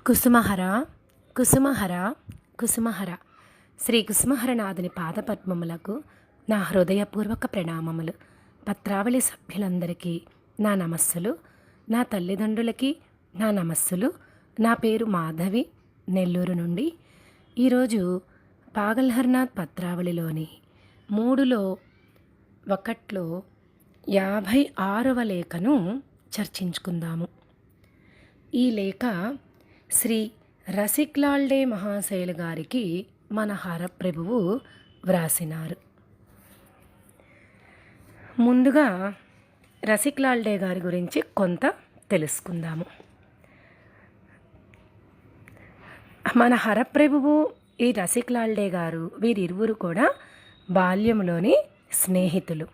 కుసుమహర కుసుమహర కుసుమహర శ్రీ కుసుమహరనాథుని పాదపద్మములకు నా హృదయపూర్వక ప్రణామములు. పత్రావళి సభ్యులందరికీ నా నమస్సులు. నా తల్లిదండ్రులకి నా నమస్సులు. నా పేరు మాధవి, నెల్లూరు నుండి. ఈరోజు పాగల్హర్నాథ్ పత్రావళిలోని 3లో 1లో 56వ లేఖను చర్చించుకుందాము. ఈ లేఖ శ్రీ రసిక్లాల్డే మహాశయులు గారికి మన హరప్రభువు వ్రాసినారు. ముందుగా రసిక్లాల్డే గారి గురించి కొంత తెలుసుకుందాము. మన హరప్రభువు, ఈ రసిక్లాల్డే గారు, వీరిరువురు కూడా బాల్యంలోని స్నేహితులు.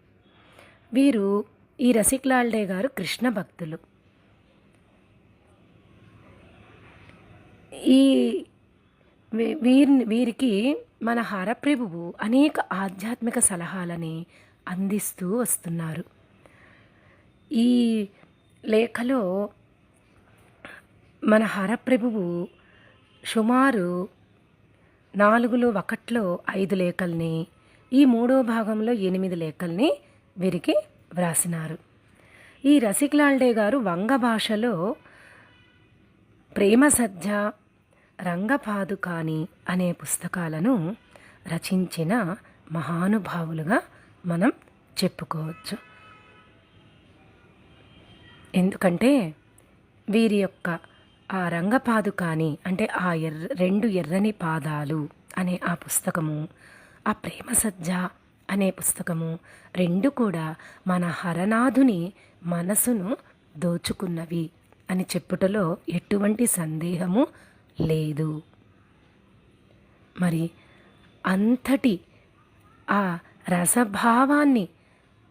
వీరు, ఈ రసిక్లాల్డే గారు కృష్ణ భక్తులు. ఈ వీరికి మన హరప్రభువు అనేక ఆధ్యాత్మిక సలహాలని అందిస్తూ వస్తున్నారు. ఈ లేఖలో మన హరప్రభువు సుమారు 4లో 1లో 5 లేఖల్ని, ఈ 3వ భాగంలో 8 లేఖల్ని వీరికి వ్రాసినారు. ఈ రసిక్లాల్డే గారు వంగ భాషలో ప్రేమ సజ్జ, రంగపాదుకాని అనే పుస్తకాలను రచించిన మహానుభావులుగా మనం చెప్పుకోవచ్చు. ఎందుకంటే వీరి యొక్క ఆ రంగపాదుకాని అంటే ఆ రెండు ఎర్రని పాదాలు అనే ఆ పుస్తకము, ఆ ప్రేమ సజ్జ అనే పుస్తకము, రెండు కూడా మన హరనాథుని మనసును దోచుకున్నవి అని చెప్పుటలో ఎటువంటి సందేహము లేదు. మరి అంతటి ఆ రసభావాన్ని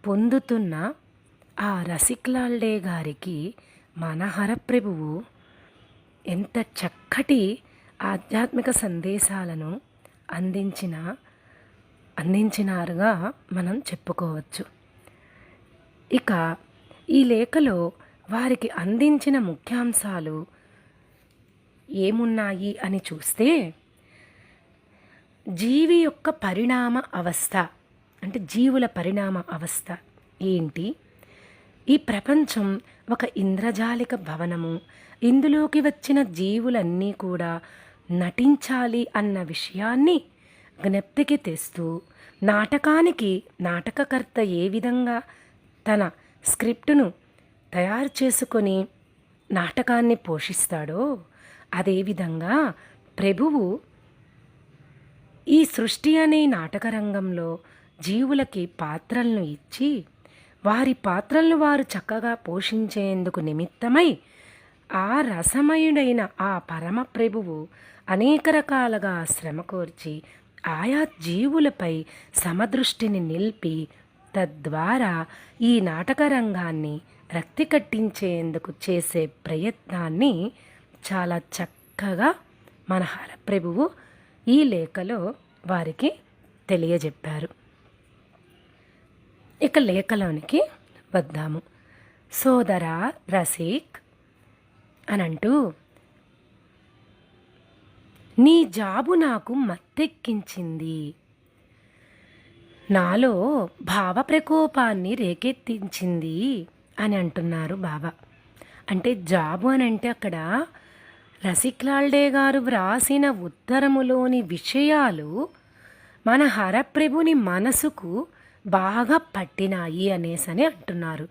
పొందుతున్న ఆ రసిక్లాల్డే గారికి మన హరప్రభువు ఎంత చక్కటి ఆధ్యాత్మిక సందేశాలను అందించినారుగా మనం చెప్పుకోవచ్చు. ఇక ఈ లేఖలో వారికి అందించిన ముఖ్యాంశాలు ఏమున్నాయి అని చూస్తే, జీవి యొక్క పరిణామ అవస్థ అంటే జీవుల పరిణామ అవస్థ ఏంటి, ఈ ప్రపంచం ఒక ఇంద్రజాలిక భవనము, ఇందులోకి వచ్చిన జీవులన్నీ కూడా నటించాలి అన్న విషయాన్ని జ్ఞప్తికి తెస్తూ, నాటకానికి నాటకకర్త ఏ విధంగా తన స్క్రిప్టును తయారు చేసుకొని నాటకాన్ని పోషిస్తాడో, అదేవిధంగా ప్రభువు ఈ సృష్టి అనే నాటకరంగంలో జీవులకి పాత్రలను ఇచ్చి, వారి పాత్రలను వారు చక్కగా పోషించేందుకు నిమిత్తమై ఆ రసమయుడైన ఆ పరమ ప్రభువు అనేక రకాలుగా శ్రమ కోర్చి ఆయా జీవులపై సమదృష్టిని నిలిపి, తద్వారా ఈ నాటక రంగాన్ని రక్తి కట్టించేందుకు చేసే ప్రయత్నాన్ని చాలా చక్కగా మన హరప్రభువు ఈ లేఖలో వారికి తెలియజెప్పారు. ఇక లేఖలోనికి వద్దాము. సోదరా రసిక్ అనంటూ, నీ జాబు నాకు మత్తెక్కించింది, నాలో భావ ప్రకోపాన్ని రేకెత్తించింది అని అంటున్నారు బాబా. అంటే జాబు అని అంటే అక్కడ రసిక్లాల్డే గారు వ్రాసిన ఉత్తరములోని విషయాలు మన హరప్రభుని మనసుకు బాగా పట్టినాయి అనేసని అంటున్నారు.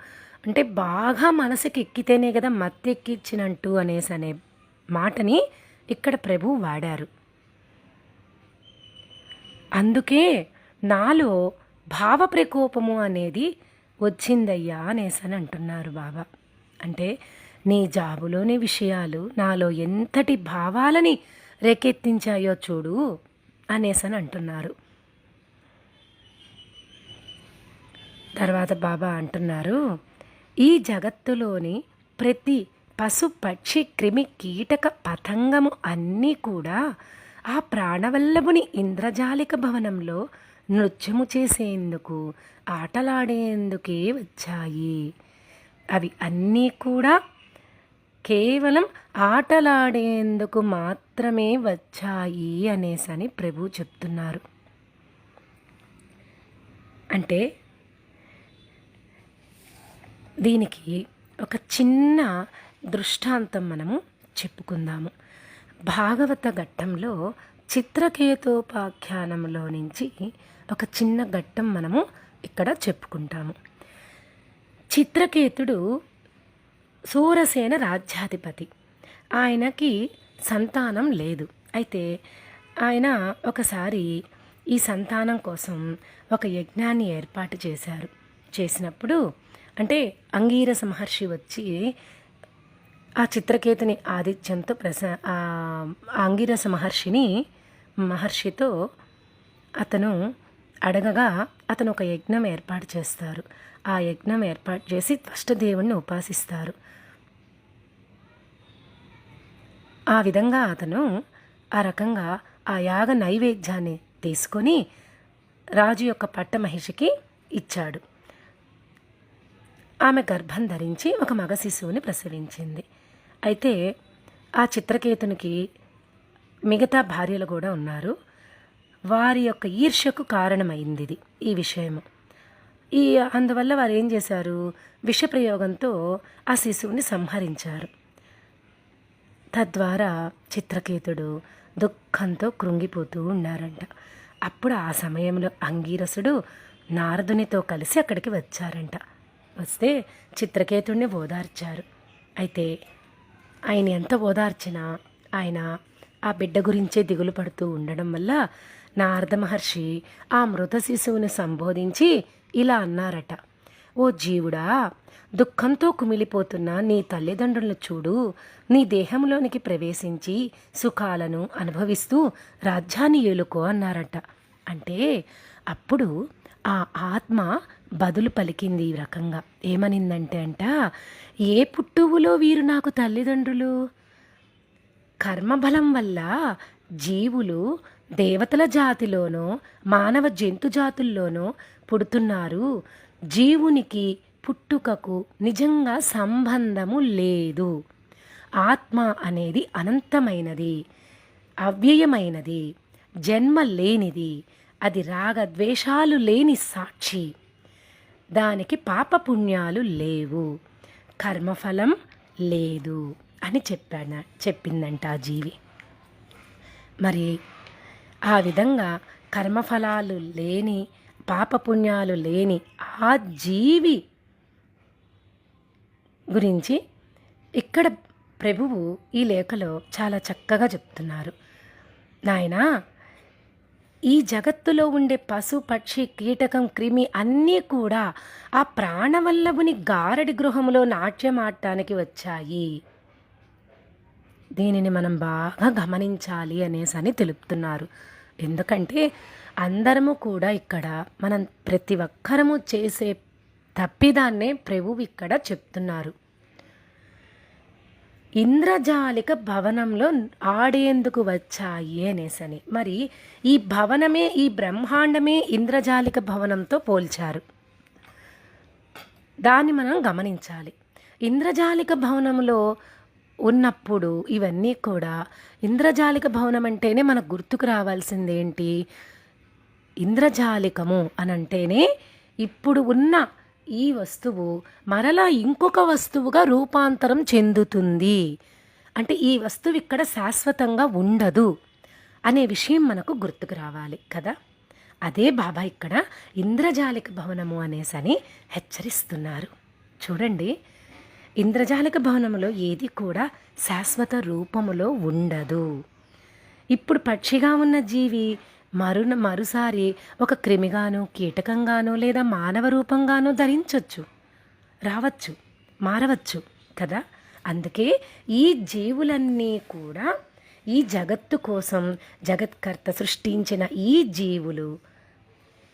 అంటే బాగా మనసుకి ఎక్కితేనే కదా మత్తెక్కించినట్టు అనే మాటని ఇక్కడ ప్రభు వాడారు. అందుకే నాలో భావ ప్రకోపము అనేది వచ్చిందయ్యా అనేసని అంటున్నారు బాబా. అంటే నీ జాబులోని విషయాలు నాలో ఎంతటి భావాలని రేకెత్తించాయో చూడు అనేసని అంటున్నారు. తర్వాత బాబా అంటున్నారు, ఈ జగత్తులోని ప్రతి పశు పక్షి క్రిమి కీటక పతంగము అన్నీ కూడా ఆ ప్రాణవల్లభుని ఇంద్రజాలిక భవనంలో నృత్యము చేసేందుకు, ఆటలాడేందుకే వచ్చాయి. అవి అన్నీ కూడా కేవలం ఆటలాడేందుకు మాత్రమే వచ్చాయి అనేసని ప్రభు చెప్తున్నారు. అంటే దీనికి ఒక చిన్న దృష్టాంతం మనము చెప్పుకుందాము. భాగవత ఘట్టంలో చిత్రకేతోపాఖ్యానంలో నుంచి ఒక చిన్న ఘట్టం మనము ఇక్కడ చెప్పుకుంటాము. చిత్రకేతుడు సూరసేన రాజ్యాధిపతి. ఆయనకి సంతానం లేదు. అయితే ఆయన ఒకసారి ఈ సంతానం కోసం ఒక యజ్ఞాన్ని ఏర్పాటు చేసినప్పుడు అంటే అంగీరస మహర్షి వచ్చి ఆ చిత్రకేతుని ఆదిత్యంతో అంగీరస మహర్షితో అతను అడగగా అతను ఒక యజ్ఞం ఏర్పాటు చేస్తారు. ఆ యజ్ఞం ఏర్పాటు చేసి త్వష్టదేవుణ్ణి ఉపాసిస్తారు. ఆ విధంగా అతను ఆ రకంగా ఆ యాగ నైవేద్యాన్ని తీసుకొని రాజు యొక్క పట్టమహిషికి ఇచ్చాడు. ఆమె గర్భం ధరించి ఒక మగ శిశువుని ప్రసవించింది. అయితే ఆ చిత్రకేతునికి మిగతా భార్యలు కూడా ఉన్నారు. వారి యొక్క ఈర్ష్యకు కారణమైంది ఈ విషయము. అందువల్ల వారు ఏం చేశారు, విషప్రయోగంతో ఆ శిశువుని సంహరించారు. తద్వారా చిత్రకేతుడు దుఃఖంతో కృంగిపోతూ ఉన్నారంట. అప్పుడు ఆ సమయంలో అంగీరసుడు నారదునితో కలిసి అక్కడికి వచ్చారంట. వస్తే చిత్రకేతుడిని ఓదార్చారు. అయితే ఆయన ఎంత ఓదార్చినా ఆయన ఆ బిడ్డ గురించే దిగులు పడుతూ ఉండడం వల్ల నారద మహర్షి ఆ మృత శిశువుని సంబోధించి ఇలా అన్నారట, ఓ జీవుడా, దుఃఖంతో కుమిలిపోతున్న నీ తల్లిదండ్రులను చూడు. నీ దేహంలోనికి ప్రవేశించి సుఖాలను అనుభవిస్తూ రాజ్యాన్ని ఏలుకో అన్నారట. అంటే అప్పుడు ఆ ఆత్మ బదులు పలికింది ఈ రకంగా. ఏమనిందంటే ఏ పుట్టువులో వీరు నాకు తల్లిదండ్రులు? కర్మబలం వల్ల జీవులు దేవతల జాతిలోనో మానవ జంతు జాతుల్లోనో పుడుతున్నారు. జీవునికి పుట్టుకకు నిజంగా సంబంధము లేదు. ఆత్మ అనేది అనంతమైనది, అవ్యయమైనది, జన్మ లేనిది. అది రాగద్వేషాలు లేని సాక్షి. దానికి పాపపుణ్యాలు లేవు, కర్మఫలం లేదు అని చెప్పిందంట ఆ జీవి. మరి ఆ విధంగా కర్మఫలాలు లేని, పాపపుణ్యాలు లేని ఆ జీవి గురించి ఇక్కడ ప్రభువు ఈ లేఖలో చాలా చక్కగా చెప్తున్నారు. నాయనా, ఈ జగత్తులో ఉండే పశు, పక్షి, కీటకం, క్రిమి అన్నీ కూడా ఆ ప్రాణవల్లభుని గారడి గృహంలో నాట్యమాడటానికి వచ్చాయి. దీనిని మనం బాగా గమనించాలి అనేసని తెలుపుతున్నారు. ఎందుకంటే అందరము కూడా ఇక్కడ మనం ప్రతి ఒక్కరము చేసే తప్పిదాన్నే ప్రభువు ఇక్కడ చెప్తున్నారు. ఇంద్రజాలిక భవనంలో ఆడేందుకు వచ్చాయి అనేసని. మరి ఈ భవనమే, ఈ బ్రహ్మాండమే ఇంద్రజాలిక భవనంతో పోల్చారు. దాన్ని మనం గమనించాలి. ఇంద్రజాలిక భవనంలో ఉన్నప్పుడు ఇవన్నీ కూడా, ఇంద్రజాలిక భవనం అంటేనే మనకు గుర్తుకు రావాల్సింది ఏంటి? ఇంద్రజాలికము అనంటేనే ఇప్పుడు ఉన్న ఈ వస్తువు మరలా ఇంకొక వస్తువుగా రూపాంతరం చెందుతుంది. అంటే ఈ వస్తువు ఇక్కడ శాశ్వతంగా ఉండదు అనే విషయం మనకు గుర్తుకు రావాలి కదా. అదే బాబా ఇక్కడ ఇంద్రజాలిక భవనము అనేసని హెచ్చరిస్తున్నారు. చూడండి, ఇంద్రజాలిక భవనంలో ఏది కూడా శాశ్వత రూపములో ఉండదు. ఇప్పుడు పక్షిగా ఉన్న జీవి మరుసారి ఒక క్రిమిగానో, కీటకంగానో లేదా మానవ రూపంగానో ధరించవచ్చు, రావచ్చు, మారవచ్చు కదా. అందుకే ఈ జీవులన్నీ కూడా ఈ జగత్తు కోసం జగత్కర్త సృష్టించిన ఈ జీవులు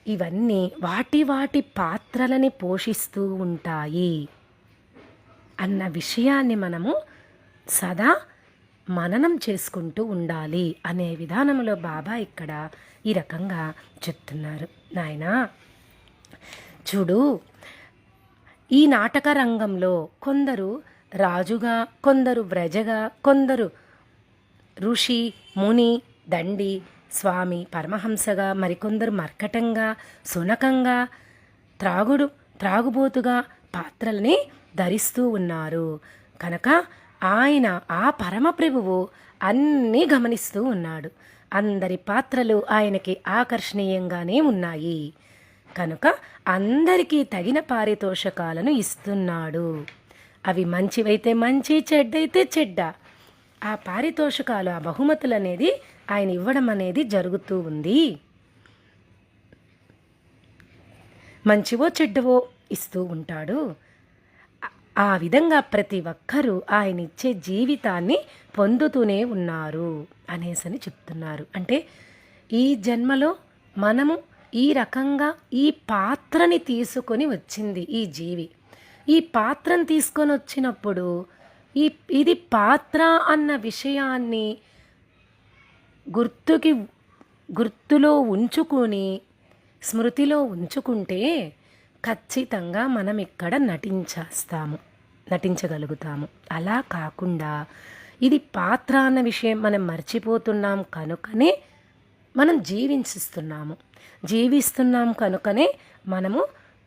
ఇవన్నీ వాటి వాటి పాత్రలని పోషిస్తూ ఉంటాయి అన్న విషయాన్ని మనము సదా మననం చేసుకుంటూ ఉండాలి అనే విధానంలో బాబా ఇక్కడ ఈ రకంగా చెప్తున్నారు. నాయనా చూడు, ఈ నాటక రంగంలో కొందరు రాజుగా, కొందరు వ్రజగా, కొందరు ఋషి, ముని, దండి, స్వామి, పరమహంసగా, మరికొందరు మర్కటంగా, సునకంగా, త్రాగుబోతుగా పాత్రల్ని ధరిస్తూ ఉన్నారు. కనుక ఆయన ఆ పరమప్రభువు అన్నీ గమనిస్తూ ఉన్నాడు. అందరి పాత్రలు ఆయనకి ఆకర్షణీయంగానే ఉన్నాయి. కనుక అందరికీ తగిన పారితోషకాలను ఇస్తున్నాడు. అవి మంచివైతే మంచి, చెడ్డైతే చెడ్డ. ఆ పారితోషకాలు, ఆ బహుమతులు అనేది ఆయన ఇవ్వడం అనేది జరుగుతూ ఉంది. మంచివో చెడ్డవో ఇస్తూ ఉంటాడు. ఆ విధంగా ప్రతి ఒక్కరూ ఆయన ఇచ్చే జీవితాన్ని పొందుతూనే ఉన్నారు అనేసని చెప్తున్నారు. అంటే ఈ జన్మలో మనము ఈ రకంగా ఈ పాత్రని తీసుకొని వచ్చింది ఈ జీవి. ఈ పాత్రను తీసుకొని వచ్చినప్పుడు ఇది పాత్ర అన్న విషయాన్ని గుర్తులో ఉంచుకొని, స్మృతిలో ఉంచుకుంటే ఖచ్చితంగా మనం ఇక్కడ నటించగలుగుతాము. అలా కాకుండా ఇది పాత్ర అన్న విషయం మనం మర్చిపోతున్నాం కనుకనే మనం జీవిస్తున్నాం కనుకనే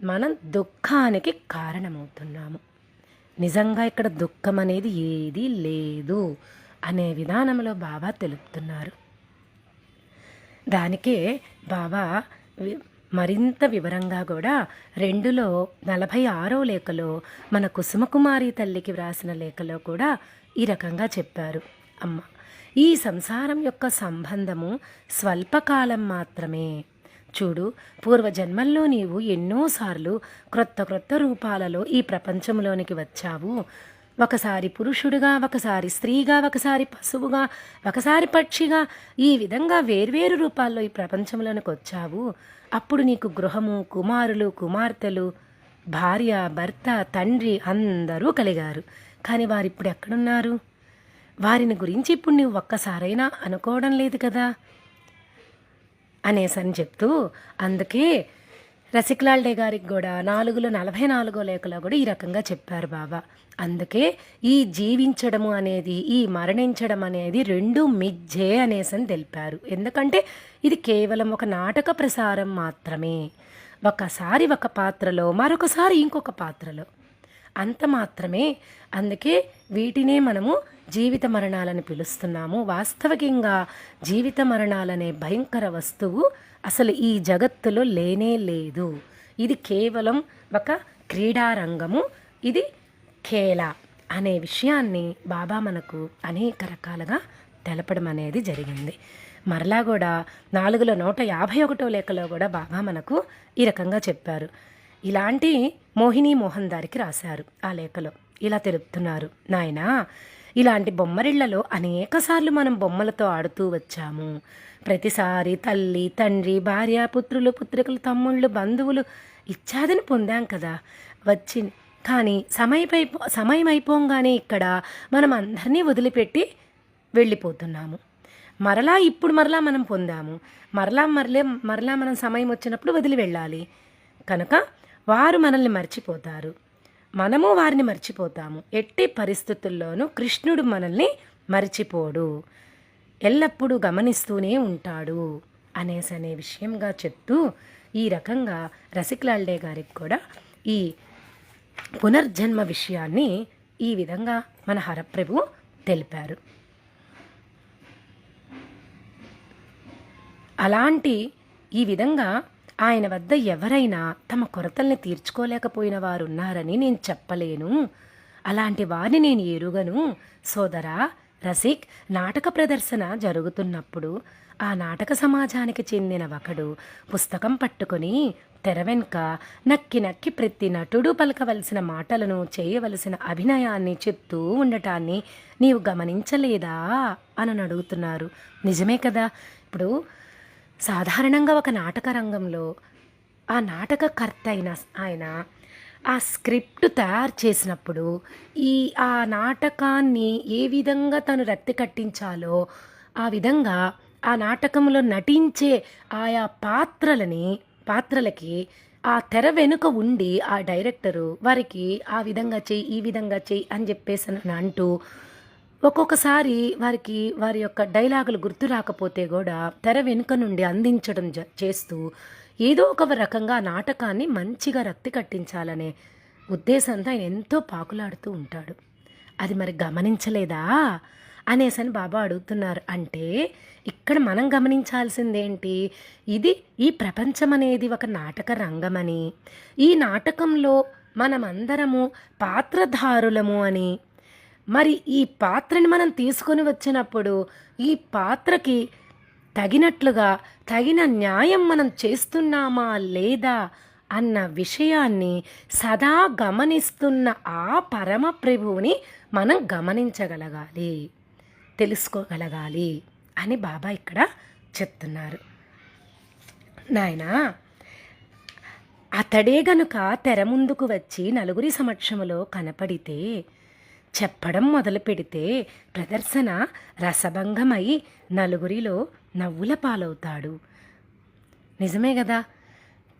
మనం దుఃఖానికి కారణమవుతున్నాము. నిజంగా ఇక్కడ దుఃఖం అనేది ఏదీ లేదు అనే విధానంలో బాబా తెలుపుతున్నారు. దానికే బాబా మరింత వివరంగా కూడా 246వ లేఖలో మన కుసుమకుమారి తల్లికి వ్రాసిన లేఖలో కూడా ఈ రకంగా చెప్పారు. అమ్మ, ఈ సంసారం యొక్క సంబంధము స్వల్పకాలం మాత్రమే. చూడు, పూర్వజన్మల్లో నీవు ఎన్నోసార్లు క్రొత్త రూపాలలో ఈ ప్రపంచంలోనికి వచ్చావు. ఒకసారి పురుషుడిగా, ఒకసారి స్త్రీగా, ఒకసారి పశువుగా, ఒకసారి పక్షిగా, ఈ విధంగా వేర్వేరు రూపాల్లో ఈ ప్రపంచంలోనికి వచ్చావు. అప్పుడు నీకు గృహము, కుమారులు, కుమార్తెలు, భార్య, భర్త, తండ్రి అందరూ కలిగారు. కానీ వారిప్పుడు ఎక్కడున్నారు? వారిని గురించి ఇప్పుడు నువ్వు ఒక్కసారైనా అనుకోవడం లేదు కదా అనేసని చెప్తూ, అందుకే రసిక్లాల్ డే గారికి కూడా 444వ లేఖలో కూడా ఈ రకంగా చెప్పారు బాబా. అందుకే ఈ జీవించడము అనేది, ఈ మరణించడం అనేది రెండు మిథ్యే అనేసని తెలిపారు. ఎందుకంటే ఇది కేవలం ఒక నాటక ప్రసారం మాత్రమే. ఒకసారి ఒక పాత్రలో, మరొకసారి ఇంకొక పాత్రలో, అంత మాత్రమే. అందుకే వీటినే మనము జీవిత మరణాలని పిలుస్తున్నాము. వాస్తవికంగా జీవిత మరణాలనే భయంకర వస్తువు అసలు ఈ జగత్తులో లేనే లేదు. ఇది కేవలం ఒక క్రీడారంగము, ఇది ఖేల అనే విషయాన్ని బాబా మనకు అనేక రకాలుగా తెలపడం అనేది జరిగింది. మరలా కూడా 451వ లేఖలో కూడా బాబా మనకు ఈ రకంగా చెప్పారు. ఇలాంటి మోహిని మోహన్ దారికి రాశారు. ఆ లేఖలో ఇలా తెలుపుతున్నారు, నాయనా, ఇలాంటి బొమ్మరిళ్లలో అనేకసార్లు మనం బొమ్మలతో ఆడుతూ వచ్చాము. ప్రతిసారి తల్లి, తండ్రి, భార్య, పుత్రులు, పుత్రికలు, తమ్ముళ్ళు, బంధువులు ఇత్యాదిని పొందాం కదా. కానీ సమయం అయిపోగానే ఇక్కడ మనం అందరినీ వదిలిపెట్టి వెళ్ళిపోతున్నాము. ఇప్పుడు మనం పొందాము. మరలా మనం సమయం వచ్చినప్పుడు వదిలి వెళ్ళాలి. కనుక వారు మనల్ని మర్చిపోతారు, మనము వారిని మర్చిపోతాము. ఎట్టి పరిస్థితుల్లోనూ కృష్ణుడు మనల్ని మర్చిపోడు, ఎల్లప్పుడూ గమనిస్తూనే ఉంటాడు అనే విషయంగా చెప్తూ, ఈ రకంగా రసిక్లాల్ డే గారికి కూడా ఈ పునర్జన్మ విషయాన్ని ఈ విధంగా మన హరప్రభు తెలిపారు. అలాంటి ఈ విధంగా ఆయన వద్ద ఎవరైనా తమ కొరతల్ని తీర్చుకోలేకపోయిన వారు ఉన్నారని నేను చెప్పలేను. అలాంటి వారిని నేను ఎరుగను. సోదరా రసిక్, నాటక ప్రదర్శన జరుగుతున్నప్పుడు ఆ నాటక సమాజానికి చెందిన ఒకడు పుస్తకం పట్టుకొని తెర వెనుక నక్కి ప్రతి నటుడు పలకవలసిన మాటలను, చేయవలసిన అభినయాన్ని చెప్తూ ఉండటాన్ని నీవు గమనించలేదా అని అడుగుతున్నారు. నిజమే కదా. ఇప్పుడు సాధారణంగా ఒక నాటక రంగంలో ఆ నాటకకర్త అయిన ఆయన ఆ స్క్రిప్ట్ తయారు చేసినప్పుడు ఆ నాటకాన్ని ఏ విధంగా తను రక్తి కట్టించాలో ఆ విధంగా ఆ నాటకంలో నటించే ఆయా పాత్రలకి ఆ తెర వెనుక ఉండి ఆ డైరెక్టరు వారికి ఆ విధంగా చెయ్యి, ఈ విధంగా చెయ్యి అని చెప్పేసి అని అంటూ ఒక్కొక్కసారి వారికి వారి యొక్క డైలాగులు గుర్తు రాకపోతే కూడా తెర వెనుక నుండి అందించడం చేస్తూ ఏదో ఒక రకంగా ఆ నాటకాన్ని మంచిగా రక్తి కట్టించాలనే ఉద్దేశంతో ఆయన ఎంతో పాకులాడుతూ ఉంటాడు. అది మరి గమనించలేదా అనేసని బాబా అడుగుతున్నారు. అంటే ఇక్కడ మనం గమనించాల్సిందేంటి, ఇది ఈ ప్రపంచం అనేది ఒక నాటక రంగమని, ఈ నాటకంలో మనమందరము పాత్రధారులము అని, మరి ఈ పాత్రని మనం తీసుకొని వచ్చినప్పుడు ఈ పాత్రకి తగినట్లుగా తగిన న్యాయం మనం చేస్తున్నామా లేదా అన్న విషయాన్ని సదా గమనిస్తున్న ఆ పరమ ప్రభువుని మనం గమనించగలగాలి, తెలుసుకోగలగాలి అని బాబా ఇక్కడ చెప్తున్నారు. నాయనా, అతడే గనుక తెర ముందుకు వచ్చి నలుగురి సమక్షములో కనపడితే చెప్పడం మొదలు పెడితే ప్రదర్శన రసభంగమై నలుగురిలో నవ్వుల పాలవుతాడు. నిజమే కదా.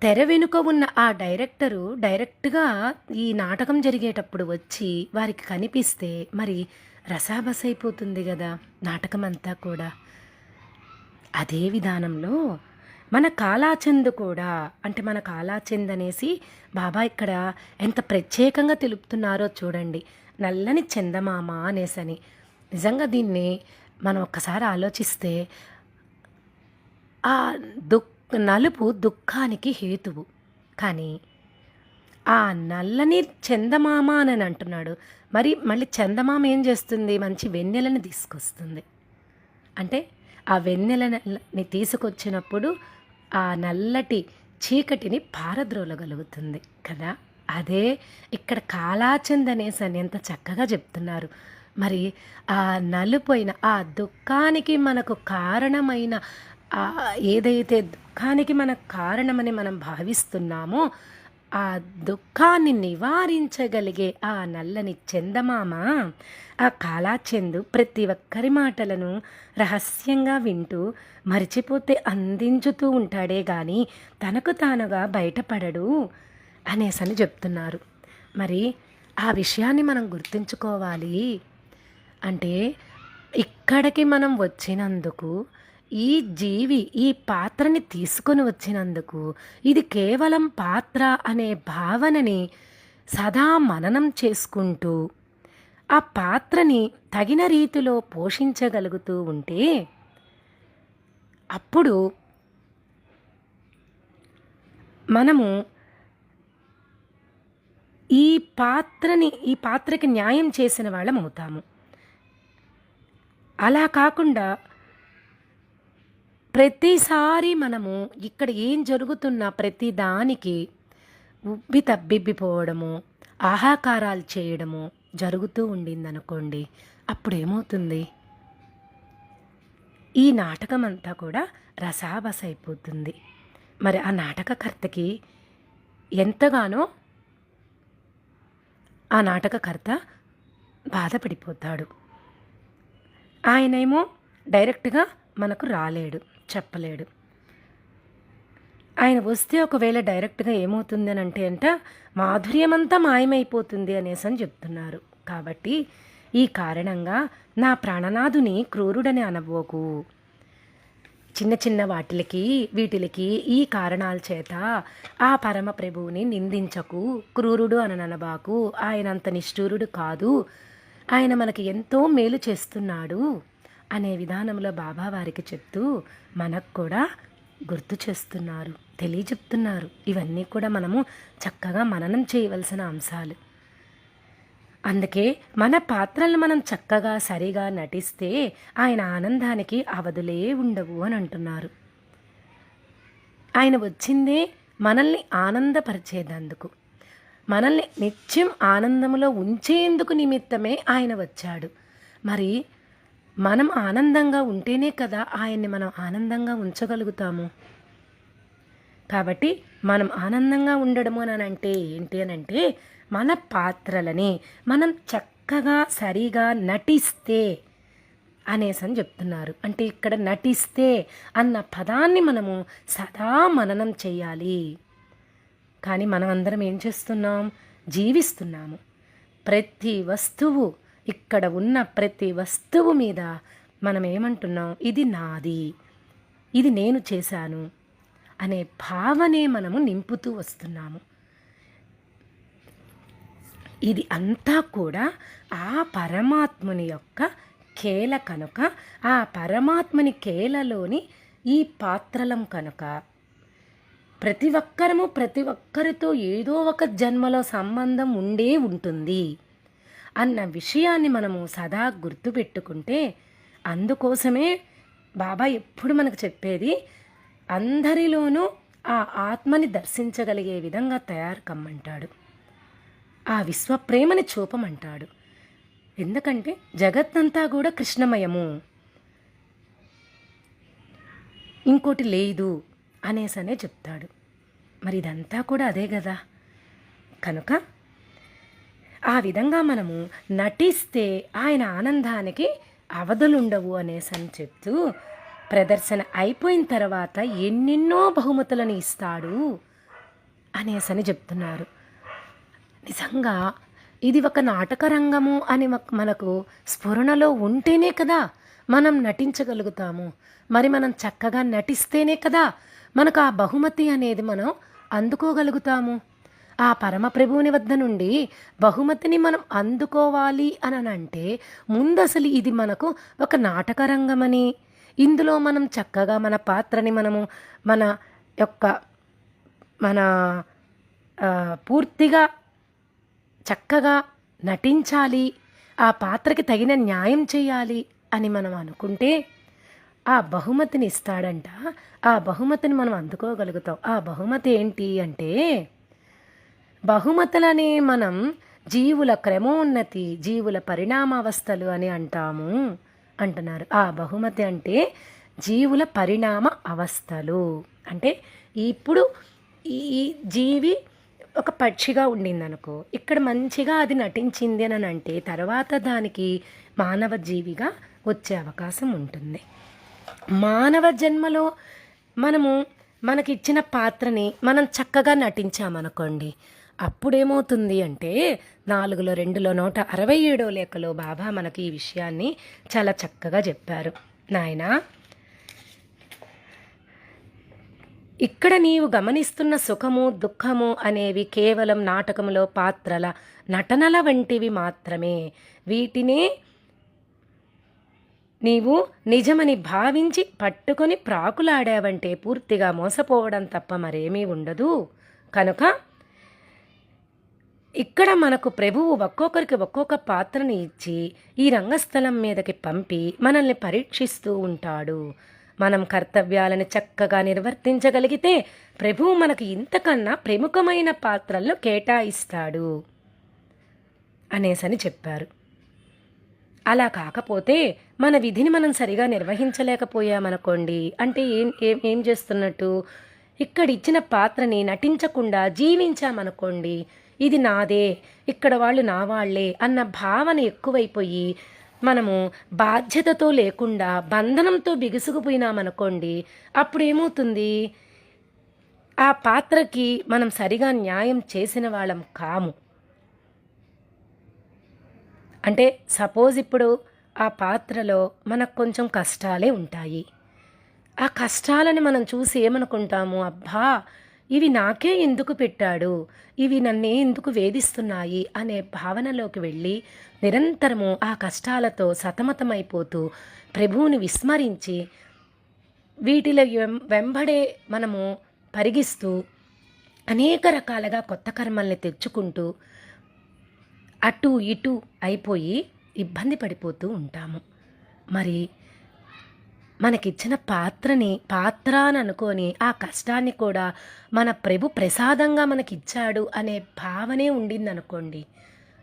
తెర వెనుక ఉన్న ఆ డైరెక్టరు డైరెక్ట్గా ఈ నాటకం జరిగేటప్పుడు వచ్చి వారికి కనిపిస్తే మరి రసాబస అయిపోతుంది కదా నాటకం అంతా కూడా. అదే విధానంలో మన కాలాచంద్ కూడా, అంటే మన కాలాచంద్ అనేసి బాబా ఇక్కడ ఎంత ప్రత్యేకంగా తెలుపుతున్నారో చూడండి. నల్లని చందమామ అనేసని. నిజంగా దీన్ని మనం ఒక్కసారి ఆలోచిస్తే ఆ నలుపు దుఃఖానికి హేతువు. కానీ ఆ నల్లని చందమామ అని అంటున్నాడు. మరి మళ్ళీ చందమామ ఏం చేస్తుంది, మంచి వెన్నెలని తీసుకొస్తుంది. అంటే ఆ వెన్నెలని తీసుకొచ్చినప్పుడు ఆ నల్లటి చీకటిని పారద్రోలగలుగుతుంది కదా. అదే ఇక్కడ కాలాచంద్ అనేసని ఎంత చక్కగా చెప్తున్నారు. మరి ఆ నలుపోయిన ఆ దుఃఖానికి మనకు కారణమైన ఏదైతే దుఃఖానికి మనకు కారణమని మనం భావిస్తున్నామో ఆ దుఃఖాన్ని నివారించగలిగే ఆ నల్లని చందమామ, ఆ కాలాచందు ప్రతి ఒక్కరి మాటలను రహస్యంగా వింటూ మరిచిపోతే అందించుతూ ఉంటాడే కానీ తనకు తానుగా బయటపడడు అనేసని చెప్తున్నారు. మరి ఆ విషయాన్ని మనం గుర్తుంచుకోవాలి. అంటే ఇక్కడికి మనం వచ్చినందుకు, ఈ జీవి ఈ పాత్రని తీసుకొని వచ్చినందుకు, ఇది కేవలం పాత్ర అనే భావనని సదా మననం చేసుకుంటూ ఆ పాత్రని తగిన రీతిలో పోషించగలుగుతూ ఉంటే అప్పుడు మనము ఈ పాత్రకి న్యాయం చేసిన వాళ్ళం అవుతాము. అలా కాకుండా ప్రతిసారి మనము ఇక్కడ ఏం జరుగుతున్నా ప్రతి దానికి ఉబ్బి తబ్బిబ్బిపోవడము, ఆహాకారాలు చేయడము జరుగుతూ ఉండిందనుకోండి, అప్పుడు ఏమవుతుంది, ఈ నాటకం అంతా కూడా రసాబస అయిపోతుంది. మరి ఆ నాటకకర్తకి ఎంతగానో ఆ నాటకకర్త బాధపడిపోతాడు. ఆయనేమో డైరెక్ట్గా మనకు రాలేడు, చెప్పలేడు. ఆయన వస్తే ఒకవేళ డైరెక్ట్గా ఏమవుతుంది అని అంటే మాధుర్యమంతా మాయమైపోతుంది అనేసి చెప్తున్నారు. కాబట్టి ఈ కారణంగా నా ప్రాణనాథుని క్రూరుడని అనబోకు. చిన్న చిన్న వీటికి ఈ కారణాల చేత ఆ పరమ ప్రభువుని నిందించకు, క్రూరుడు అని అనబాకు. ఆయన అంత నిష్ఠూరుడు కాదు, ఆయన మనకి ఎంతో మేలు చేస్తున్నాడు అనే విధానంలో బాబా వారికి చెప్తూ మనకు కూడా గుర్తు చేస్తున్నారు, తెలియచెప్తున్నారు. ఇవన్నీ కూడా మనము చక్కగా మననం చేయవలసిన అంశాలు. అందుకే మన పాత్రలను మనం చక్కగా సరిగా నటిస్తే ఆయన ఆనందానికి అవధులే ఉండవు అని అంటున్నారు. ఆయన వచ్చిందే మనల్ని ఆనందపరిచేదందుకు, మనల్ని నిత్యం ఆనందంలో ఉంచేందుకు నిమిత్తమే ఆయన వచ్చాడు. మరి మనం ఆనందంగా ఉంటేనే కదా ఆయన్ని మనం ఆనందంగా ఉంచగలుగుతాము. కాబట్టి మనం ఆనందంగా ఉండడము అని అంటే ఏంటి అని అంటే మన పాత్రలని మనం చక్కగా సరిగా నటిస్తే అనేసి చెప్తున్నారు. అంటే ఇక్కడ నటిస్తే అన్న పదాన్ని మనము సదా మననం చేయాలి. కానీ మనం అందరం ఏం చేస్తున్నాం? జీవిస్తున్నాము. ప్రతి వస్తువు, ఇక్కడ ఉన్న ప్రతి వస్తువు మీద మనం ఏమంటున్నాం? ఇది నాది, ఇది నేను చేశాను అనే భావనే మనము నింపుతూ వస్తున్నాము. ఇది అంతా కూడా ఆ పరమాత్ముని యొక్క కేల కనుక, ఆ పరమాత్ముని కేలలోని ఈ పాత్రలం కనుక ప్రతి ఒక్కరితో ఏదో ఒక జన్మలో సంబంధం ఉండే ఉంటుంది అన్న విషయాన్ని మనము సదా గుర్తుపెట్టుకుంటే, అందుకోసమే బాబా ఎప్పుడు మనకు చెప్పేది, అందరిలోనూ ఆ ఆత్మని దర్శించగలిగే విధంగా తయారు కమ్మంటాడు, ఆ విశ్వప్రేమని చూపమంటాడు. ఎందుకంటే జగత్తంతా కూడా కృష్ణమయము, ఇంకోటి లేదు అనేసనే చెప్తాడు. మరి ఇదంతా కూడా అదే కదా. కనుక ఆ విధంగా మనము నటిస్తే ఆయన ఆనందానికి అవధులుండవు అనేసని చెప్తూ, ప్రదర్శన అయిపోయిన తర్వాత ఎన్నెన్నో బహుమతులను ఇస్తాడు అనేసని చెప్తున్నారు. నిజంగా ఇది ఒక నాటక రంగము అని మనకు స్ఫురణలో ఉంటేనే కదా మనం నటించగలుగుతాము. మరి మనం చక్కగా నటిస్తేనే కదా మనకు ఆ బహుమతి అనేది మనం అందుకోగలుగుతాము. ఆ పరమప్రభువుని వద్ద నుండి బహుమతిని మనం అందుకోవాలి అని అంటే ముందు అసలు ఇది మనకు ఒక నాటక రంగమని, ఇందులో మనం చక్కగా మన పాత్రని మనము మన పూర్తిగా చక్కగా నటించాలి, ఆ పాత్రకి తగిన న్యాయం చేయాలి అని మనం అనుకుంటే ఆ బహుమతిని ఇస్తాడంట. ఆ బహుమతిని మనం అందుకోగలుగుతాం. ఆ బహుమతి ఏంటి అంటే, బహుమతులనే మనం జీవుల క్రమోన్నతి, జీవుల పరిణామావస్థలు అని అంటాము అంటున్నారు. ఆ బహుమతి అంటే జీవుల పరిణామ అవస్థలు. అంటే ఇప్పుడు ఈ జీవి ఒక పక్షిగా ఉండిందనుకో, ఇక్కడ మంచిగా అది నటించింది అని అంటే తర్వాత దానికి మానవ జీవిగా వచ్చే అవకాశం ఉంటుంది. మానవ జన్మలో మనకిచ్చిన పాత్రని మనం చక్కగా నటించామనుకోండి, అప్పుడేమవుతుంది అంటే 4లో 2లో 167 లేఖలో బాబా మనకి ఈ విషయాన్ని చాలా చక్కగా చెప్పారు. నాయనా, ఇక్కడ నీవు గమనిస్తున్న సుఖము దుఃఖము అనేవి కేవలం నాటకములో పాత్రల నటనల వంటివి మాత్రమే. వీటినే నీవు నిజమని భావించి పట్టుకొని ప్రాకులాడావంటే పూర్తిగా మోసపోవడం తప్ప మరేమీ ఉండదు. కనుక ఇక్కడ మనకు ప్రభువు ఒక్కొక్కరికి ఒక్కొక్క పాత్రని ఇచ్చి ఈ రంగస్థలం మీదకి పంపి మనల్ని పరీక్షిస్తూ ఉంటాడు. మనం కర్తవ్యాలను చక్కగా నిర్వర్తించగలిగితే ప్రభువు మనకు ఇంతకన్నా ప్రముఖమైన పాత్రలను కేటాయిస్తాడు అనేసని చెప్పారు. అలా కాకపోతే మన విధిని మనం సరిగా నిర్వహించలేకపోయామనుకోండి, అంటే ఏం చేస్తున్నట్టు, ఇక్కడ ఇచ్చిన పాత్రని నటించకుండా జీవించామనుకోండి, ఇది నాదే, ఇక్కడ వాళ్ళు నా వాళ్లే అన్న భావన ఎక్కువైపోయి మనము బాధ్యతతో లేకుండా బంధనంతో బిగుసుకుపోయినామనుకోండి, అప్పుడు ఏమవుతుంది, ఆ పాత్రకి మనం సరిగా న్యాయం చేసిన వాళ్ళం కాము. అంటే సపోజ్ ఇప్పుడు ఆ పాత్రలో మనకు కొంచెం కష్టాలే ఉంటాయి. ఆ కష్టాలని మనం చూసి ఏమనుకుంటాము, అబ్బా ఇవి నాకే ఎందుకు పెట్టాడు, ఇవి నన్నే ఎందుకు వేధిస్తున్నాయి అనే భావనలోకి వెళ్ళి నిరంతరము ఆ కష్టాలతో సతమతమైపోతూ ప్రభువుని విస్మరించి వీటిలో వెంబడే మనము పరిగిస్తూ అనేక రకాలుగా కొత్త కర్మల్ని తెచ్చుకుంటూ అటు ఇటు అయిపోయి ఇబ్బంది పడిపోతూ ఉంటాము. మరి మనకిచ్చిన పాత్ర అని అనుకొని ఆ కష్టాన్ని కూడా మన ప్రభు ప్రసాదంగా మనకిచ్చాడు అనే భావనే ఉండిందనుకోండి,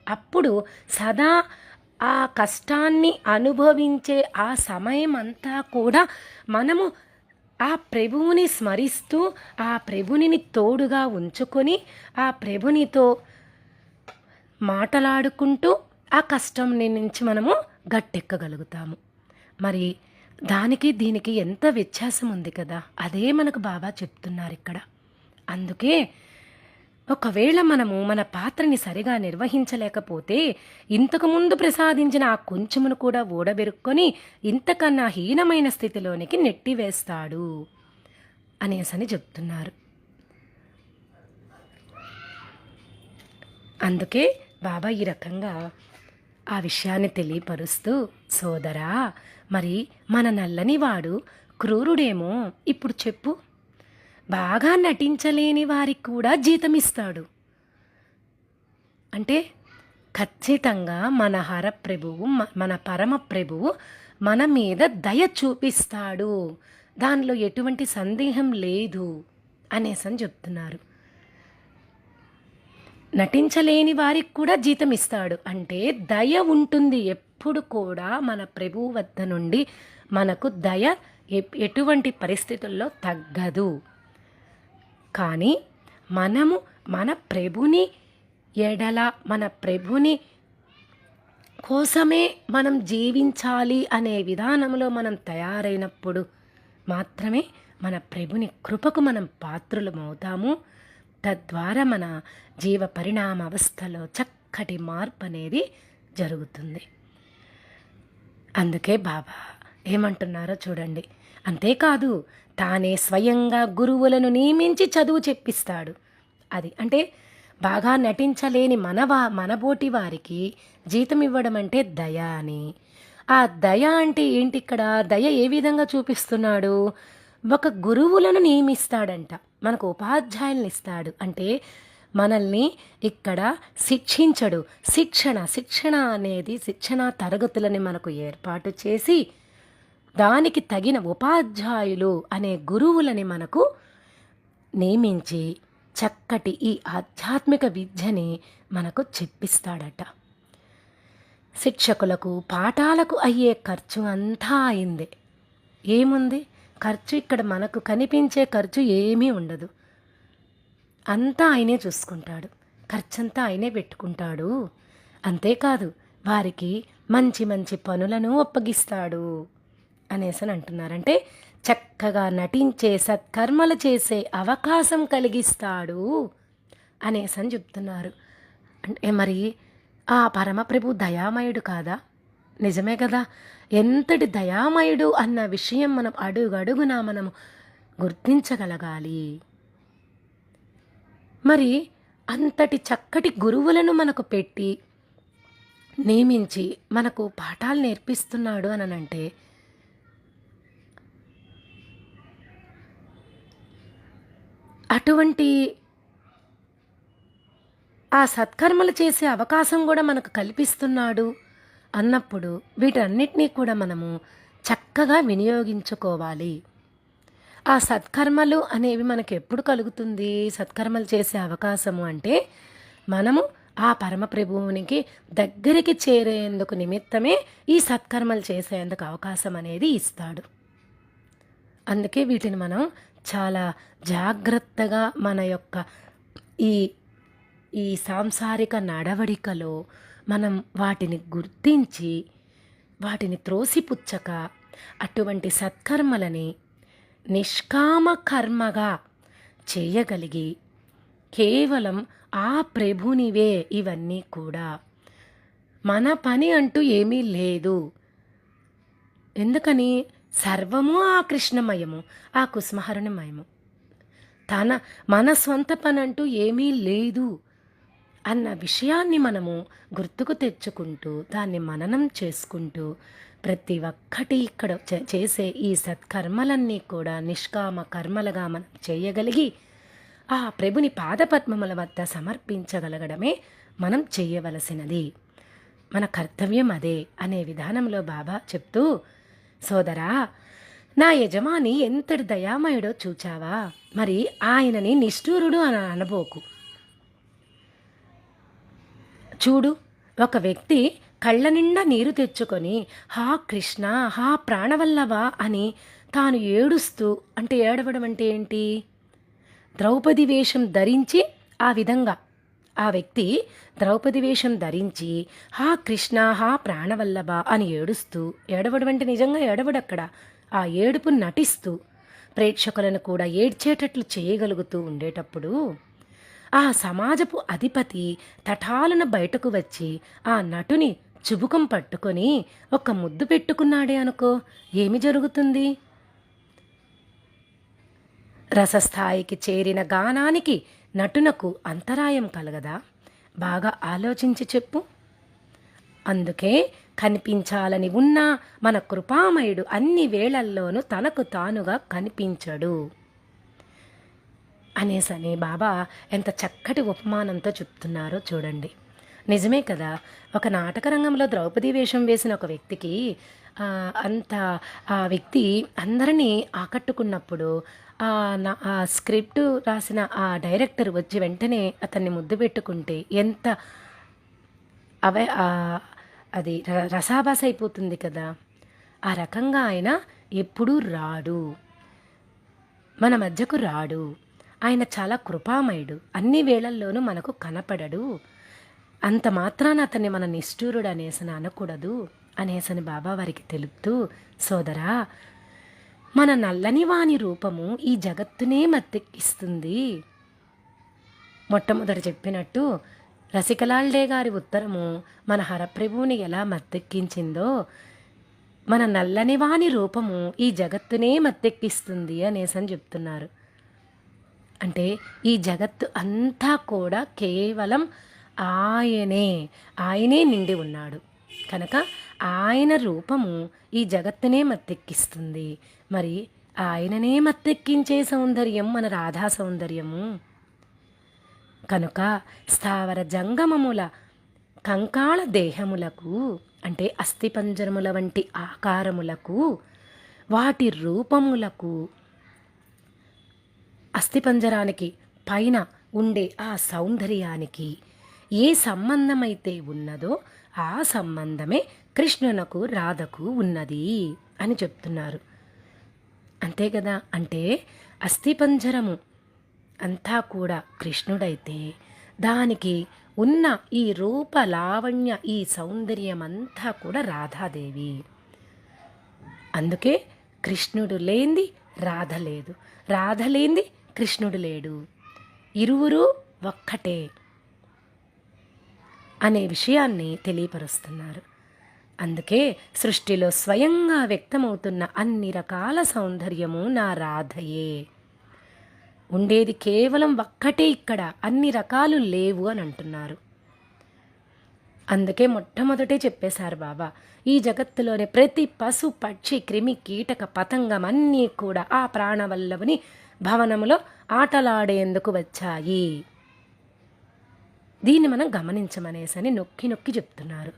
అప్పుడు సదా ఆ కష్టాన్ని అనుభవించే ఆ సమయం అంతా కూడా మనము ఆ ప్రభువుని స్మరిస్తూ ఆ ప్రభుని తోడుగా ఉంచుకొని ఆ ప్రభునితో మాటలాడుకుంటూ ఆ కష్టం నుంచి మనము గట్టెక్కగలుగుతాము. మరి దానికి దీనికి ఎంత వ్యత్యాసం ఉంది కదా, అదే మనకు బాబా చెప్తున్నారు ఇక్కడ. అందుకే ఒకవేళ మనము మన పాత్రని సరిగా నిర్వహించలేకపోతే ఇంతకుముందు ప్రసాదించిన ఆ కొంచెమును కూడా ఊడబెరుక్కొని ఇంతకన్నా హీనమైన స్థితిలోనికి నెట్టివేస్తాడు అనేసని చెప్తున్నారు. అందుకే బాబా ఈ రకంగా ఆ విషయాన్ని తెలియపరుస్తూ, సోదరా, మరి మన నల్లని వాడు క్రూరుడేమో, ఇప్పుడు చెప్పు. బాగా నటించలేని వారికి కూడా జీతం ఇస్తాడు. అంటే ఖచ్చితంగా మన హరప్రభువు, మన పరమ ప్రభువు మన మీద దయ చూపిస్తాడు, దానిలో ఎటువంటి సందేహం లేదు అనేసని చెప్తున్నారు. నటించలేని వారికి కూడా జీతం ఇస్తాడు అంటే దయ ఉంటుంది. ఎప్పుడు కూడా మన ప్రభువు వద్ద నుండి మనకు దయ ఎటువంటి పరిస్థితుల్లో తగ్గదు. కానీ మనము మన ప్రభుని ఎడల, మన ప్రభుని కోసమే మనం జీవించాలి అనే విధానంలో మనం తయారైనప్పుడు మాత్రమే మన ప్రభుని కృపకు మనం పాత్రులమవుతాము. తద్వారా మన జీవ పరిణామ అవస్థలో చక్కటి మార్పు అనేది జరుగుతుంది. అందుకే బాబా ఏమంటున్నారో చూడండి. అంతేకాదు, తానే స్వయంగా గురువులను నియమించి చదువు చెప్పిస్తాడు. అది అంటే బాగా నటించలేని మనబోటి వారికి జీతం ఇవ్వడం అంటే దయ అని. ఆ దయ అంటే ఏంటి? ఇక్కడ దయ ఏ విధంగా చూపిస్తున్నాడు? ఒక గురువులను నియమిస్తాడంట, మనకు ఉపాధ్యాయులను ఇస్తాడు. అంటే మనల్ని ఇక్కడ శిక్షించడు. శిక్షణ అనేది శిక్షణా తరగతులని మనకు ఏర్పాటు చేసి దానికి తగిన ఉపాధ్యాయులు అనే గురువులని మనకు నియమించి చక్కటి ఈ ఆధ్యాత్మిక విద్యని మనకు చెప్పిస్తాడట. శిక్షకులకు పాఠాలకు అయ్యే ఖర్చు అంతా అయిందే. ఏముంది ఖర్చు? ఇక్కడ మనకు కనిపించే ఖర్చు ఏమీ ఉండదు. అంతా ఆయనే చూసుకుంటాడు, ఖర్చంతా ఆయనే పెట్టుకుంటాడు. అంతేకాదు, వారికి మంచి మంచి పనులను అప్పగిస్తాడు అనేసి అంటున్నారంటే చక్కగా నటించే సత్కర్మలు చేసే అవకాశం కలిగిస్తాడు అనేసి చెప్తున్నారు. అంటే మరి ఆ పరమప్రభు దయామయుడు కాదా? నిజమే కదా. ఎంతటి దయామయుడు అన్న విషయం మనం అడుగడుగునా మనము గుర్తించగలగాలి. మరి అంతటి చక్కటి గురువులను మనకు పెట్టి నియమించి మనకు పాఠాలు నేర్పిస్తున్నాడు అని అంటే అటువంటి ఆ సత్కర్మలు చేసే అవకాశం కూడా మనకు కల్పిస్తున్నాడు అన్నప్పుడు వీటన్నిటినీ కూడా మనము చక్కగా వినియోగించుకోవాలి. ఆ సత్కర్మలు అనేవి మనకు ఎప్పుడు కలుగుతుంది? సత్కర్మలు చేసే అవకాశము అంటే మనము ఆ పరమప్రభువునికి దగ్గరికి చేరేందుకు నిమిత్తమే ఈ సత్కర్మలు చేసేందుకు అవకాశం అనేది ఇస్తాడు. అందుకే వీటిని మనం చాలా జాగ్రత్తగా మన యొక్క ఈ సాంసారిక నడవడికలో మనం వాటిని గుర్తించి వాటిని త్రోసిపుచ్చక అటువంటి సత్కర్మలని నిష్కామ కర్మగా చేయగలిగి కేవలం ఆ ప్రభునివే ఇవన్నీ కూడా, మన పని అంటూ ఏమీ లేదు. ఎందుకని? సర్వము ఆ కృష్ణమయము, ఆ కుసుమహరణమయము. మన స్వంత పని అంటూ ఏమీ లేదు అన్న విషయాన్ని మనము గుర్తుకు తెచ్చుకుంటూ దాన్ని మననం చేసుకుంటూ ప్రతి ఒక్కటి ఇక్కడ చేసే ఈ సత్కర్మలన్నీ కూడా నిష్కామ కర్మలుగా మనం చేయగలిగి ఆ ప్రభుని పాదపద్మముల వద్ద సమర్పించగలగడమే మనం చేయవలసినది. మన కర్తవ్యం అదే అనే విధానంలో బాబా చెప్తూ, సోదరా, నా యజమాని ఎంతటి దయామయుడో చూచావా? మరి ఆయనని నిష్ఠూరుడు అని అనబోకు. చూడు, ఒక వ్యక్తి కళ్ళ నిండా నీరు తెచ్చుకొని హా కృష్ణ, హా ప్రాణవల్లభ అని తాను ఏడుస్తూ, అంటే ఏడవడం అంటే ఏంటి? ద్రౌపది వేషం ధరించి ఆ విధంగా ఆ వ్యక్తి ద్రౌపది వేషం ధరించి హా కృష్ణ, హా ప్రాణవల్లభ అని ఏడవడం అంటే నిజంగా ఏడవడక్కడ. ఆ ఏడుపు నటిస్తూ ప్రేక్షకులను కూడా ఏడ్చేటట్లు చేయగలుగుతూ ఉండేటప్పుడు ఆ సమాజపు అధిపతి తటాలున బయటకు వచ్చి ఆ నటుని చుబుకం పట్టుకొని ఒక ముద్దు పెట్టుకున్నాడే అనుకో, ఏమి జరుగుతుంది? రసస్థాయికి చేరిన గానానికి నటునకు అంతరాయం కలగదా? బాగా ఆలోచించి చెప్పు. అందుకే కనిపించాలని ఉన్నా మన కృపామయుడు అన్ని వేళల్లోనూ తనకు తానుగా కనిపించడు అనేసని బాబా ఎంత చక్కటి ఉపమానంతో చెప్తున్నారో చూడండి. నిజమే కదా. ఒక నాటక రంగంలో ద్రౌపది వేషం వేసిన ఒక వ్యక్తికి అంత ఆ వ్యక్తి అందరినీ ఆకట్టుకున్నప్పుడు ఆ స్క్రిప్ట్ రాసిన ఆ డైరెక్టర్ వచ్చి వెంటనే అతన్ని ముద్దు పెట్టుకుంటే ఎంత అవే అది రసాభాస అయిపోతుంది కదా. ఆ రకంగా ఆయన ఎప్పుడూ రాడు, మన మధ్యకు రాడు. ఆయన చాలా కృపామయుడు, అన్ని వేళల్లోనూ మనకు కనపడడు. అంత మాత్రాన అతన్ని మన నిష్ఠూరుడు అనేసని అనకూడదు అనేసని బాబా వారికి తెలుపుతూ, సోదరా, మన నల్లని వాని రూపము ఈ జగత్తునే మత్తెక్కిస్తుంది. మొట్టమొదట చెప్పినట్టు రసికలాల్డే గారి ఉత్తరము మన హరప్రభువుని ఎలా మత్తెక్కించిందో, మన నల్లని వాని రూపము ఈ జగత్తునే మత్తెక్కిస్తుంది అనేసని చెప్తున్నారు. అంటే ఈ జగత్తు అంతా కూడా కేవలం ఆయనే నిండి ఉన్నాడు కనుక ఆయన రూపము ఈ జగత్తునే మత్తెక్కిస్తుంది. మరి ఆయననే మత్తెక్కించే సౌందర్యం మన రాధా సౌందర్యము కనుక స్థావర జంగమముల కంకాళ దేహములకు, అంటే అస్థిపంజరముల వంటి ఆకారములకు, వాటి రూపములకు, అస్థిపంజరానికి పైన ఉండే ఆ సౌందర్యానికి ఏ సంబంధమైతే ఉన్నదో ఆ సంబంధమే కృష్ణునకు రాధకు ఉన్నది అని చెప్తున్నారు. అంతే కదా. అంటే అస్థిపంజరము అంతా కూడా కృష్ణుడైతే దానికి ఉన్న ఈ రూప లావణ్య, ఈ సౌందర్యం అంతా కూడా రాధాదేవి. అందుకే కృష్ణుడు లేంది రాధ లేదు, రాధ లేంది కృష్ణుడు లేడు, ఇరువురు ఒక్కటే అనే విషయాన్ని తెలియపరుస్తున్నారు. అందుకే సృష్టిలో స్వయంగా వ్యక్తమవుతున్న అన్ని రకాల సౌందర్యము నా రాధయే. ఉండేది కేవలం ఒక్కటే, ఇక్కడ అన్ని రకాలు లేవు అని అంటున్నారు. అందుకే మొట్టమొదటే చెప్పేశారు బాబా, ఈ జగత్తులోని ప్రతి పశు పక్షి క్రిమి కీటక పతంగం అన్నీ కూడా ఆ ప్రాణవల్లభుని భవనములో ఆటలాడేందుకు వచ్చాయి. దీన్ని మనం గమనించమనేసని నొక్కి నొక్కి చెప్తున్నారు.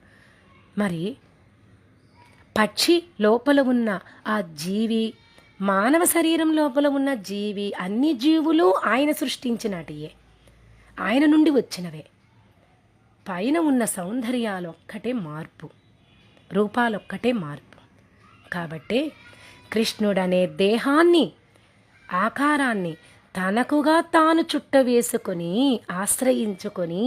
మరి పక్షి లోపల ఉన్న ఆ జీవి, మానవ శరీరం లోపల ఉన్న జీవి, అన్ని జీవులు ఆయన సృష్టించినటియే, ఆయన నుండి వచ్చినవే. పైన ఉన్న సౌందర్యాలు ఒక్కటే మార్పు, రూపాలొక్కటే మార్పు. కాబట్టి కృష్ణుడనే దేహాన్ని, ఆకారాన్ని తనకుగా తాను చుట్టవేసుకొని ఆశ్రయించుకొని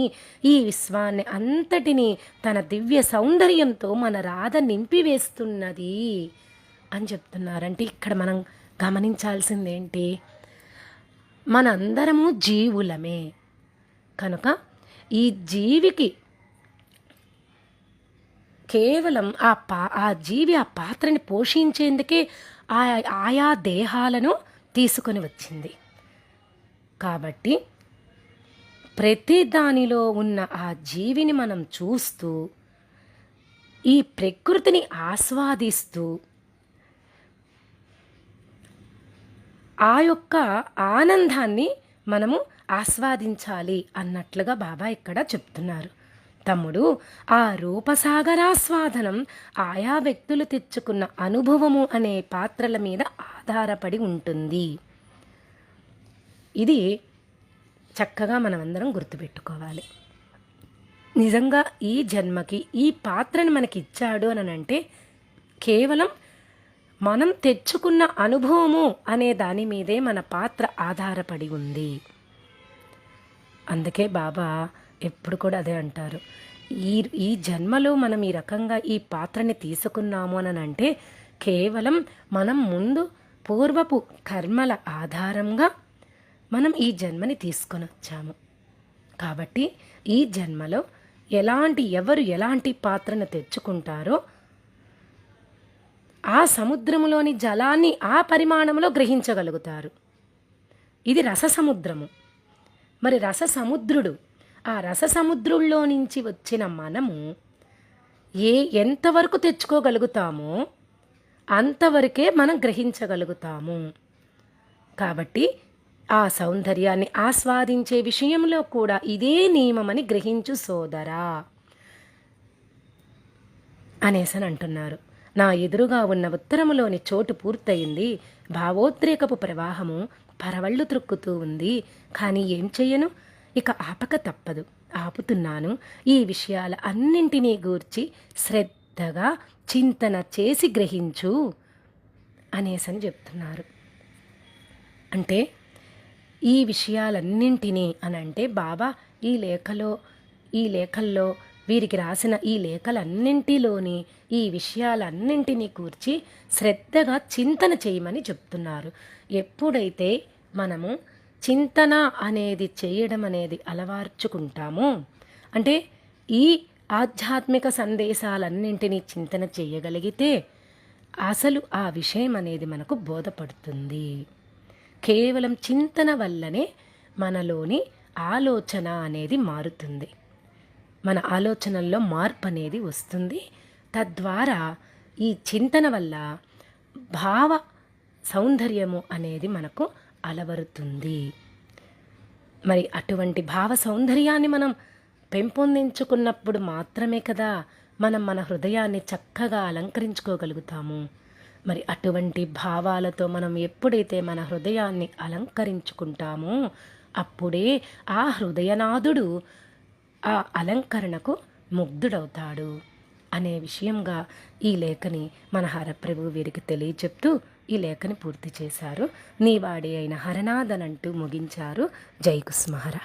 ఈ విశ్వాన్ని అంతటినీ తన దివ్య సౌందర్యంతో మన రాధ నింపివేస్తున్నది అని చెప్తున్నారంటే ఇక్కడ మనం గమనించాల్సిందేంటి? మనందరము జీవులమే కనుక ఈ జీవికి కేవలం ఆ జీవి ఆ పాత్రని పోషించేందుకే ఆయా దేహాలను తీసుకొని వచ్చింది. కాబట్టి ప్రతి దానిలో ఉన్న ఆ జీవిని మనం చూస్తూ ఈ ప్రకృతిని ఆస్వాదిస్తూ ఆ యొక్క ఆనందాన్ని మనము ఆస్వాదించాలి అన్నట్లుగా బాబా ఇక్కడ చెప్తున్నారు. తమ్ముడు, ఆ రూపసాగరాస్వాదనం ఆయా వ్యక్తులు తెచ్చుకున్న అనుభవము అనే పాత్రల మీద ఆధారపడి ఉంటుంది. ఇది చక్కగా మనమందరం గుర్తుపెట్టుకోవాలి. నిజంగా ఈ జన్మకి ఈ పాత్రను మనకి ఇచ్చాడు అని అంటే కేవలం మనం తెచ్చుకున్న అనుభవము అనే దాని మీదే మన పాత్ర ఆధారపడి ఉంది. అందుకే బాబా ఎప్పుడు కూడా అదే అంటారు, ఈ జన్మలో మనం ఈ రకంగా ఈ పాత్రని తీసుకున్నాము అని అంటే కేవలం మనం ముందు పూర్వపు కర్మల ఆధారంగా మనం ఈ జన్మని తీసుకొని వచ్చాము. కాబట్టి ఈ జన్మలో ఎవరు ఎలాంటి పాత్రను తెచ్చుకుంటారో ఆ సముద్రములోని జలాన్ని ఆ పరిమాణంలో గ్రహించగలుగుతారు. ఇది రససముద్రము. మరి రససముద్రుడు, ఆ రససముద్రుల్లో నుంచి వచ్చిన మనము ఎంతవరకు తెచ్చుకోగలుగుతామో అంతవరకే మనం గ్రహించగలుగుతాము. కాబట్టి ఆ సౌందర్యాన్ని ఆస్వాదించే విషయంలో కూడా ఇదే నియమమని గ్రహించు సోదరా అనేసని అంటున్నారు. నా ఎదురుగా ఉన్న ఉత్తరములోని చోటు పూర్తయింది. భావోద్రేకపు ప్రవాహము పరవళ్ళు త్రొక్కుతూ ఉంది. కానీ ఏం చెయ్యను, ఇక ఆపక తప్పదు. ఆపుతున్నాను. ఈ విషయాల అన్నింటినీ గూర్చి శ్రద్ధగా చింతన చేసి గ్రహించు అనేసని చెప్తున్నారు. అంటే ఈ విషయాలన్నింటినీ అనంటే బాబా ఈ లేఖల్లో వీరికి రాసిన ఈ లేఖలన్నింటిలోని ఈ విషయాలన్నింటినీ కూర్చి శ్రద్ధగా చింతన చేయమని చెప్తున్నారు. ఎప్పుడైతే మనము చింతన అనేది చేయడం అనేది అలవర్చుకుంటామో, అంటే ఈ ఆధ్యాత్మిక సందేశాలన్నింటినీ చింతన చేయగలిగితే అసలు ఆ విషయం అనేది మనకు బోధపడుతుంది. కేవలం చింతన వల్లనే మనలోని ఆలోచన అనేది మారుతుంది. మన ఆలోచనల్లో మార్పు అనేది వస్తుంది. తద్వారా ఈ చింతన వల్ల భావ సౌందర్యము అనేది మనకు అలవరుతుంది. మరి అటువంటి భావ సౌందర్యాన్ని మనం పెంపొందించుకున్నప్పుడు మాత్రమే కదా మనం మన హృదయాన్ని చక్కగా అలంకరించుకోగలుగుతాము. మరి అటువంటి భావాలతో మనం ఎప్పుడైతే మన హృదయాన్ని అలంకరించుకుంటామో అప్పుడే ఆ హృదయనాథుడు ఆ అలంకరణకు ముగ్ధుడవుతాడు అనే విషయంగా ఈ లేఖని మన హరప్రభు వీరికి తెలియచెప్తూ ఈ లేఖని పూర్తి చేశారు. నీవాడే అయిన హరనాథనంటూ ముగించారు. జై కుస్మహరా.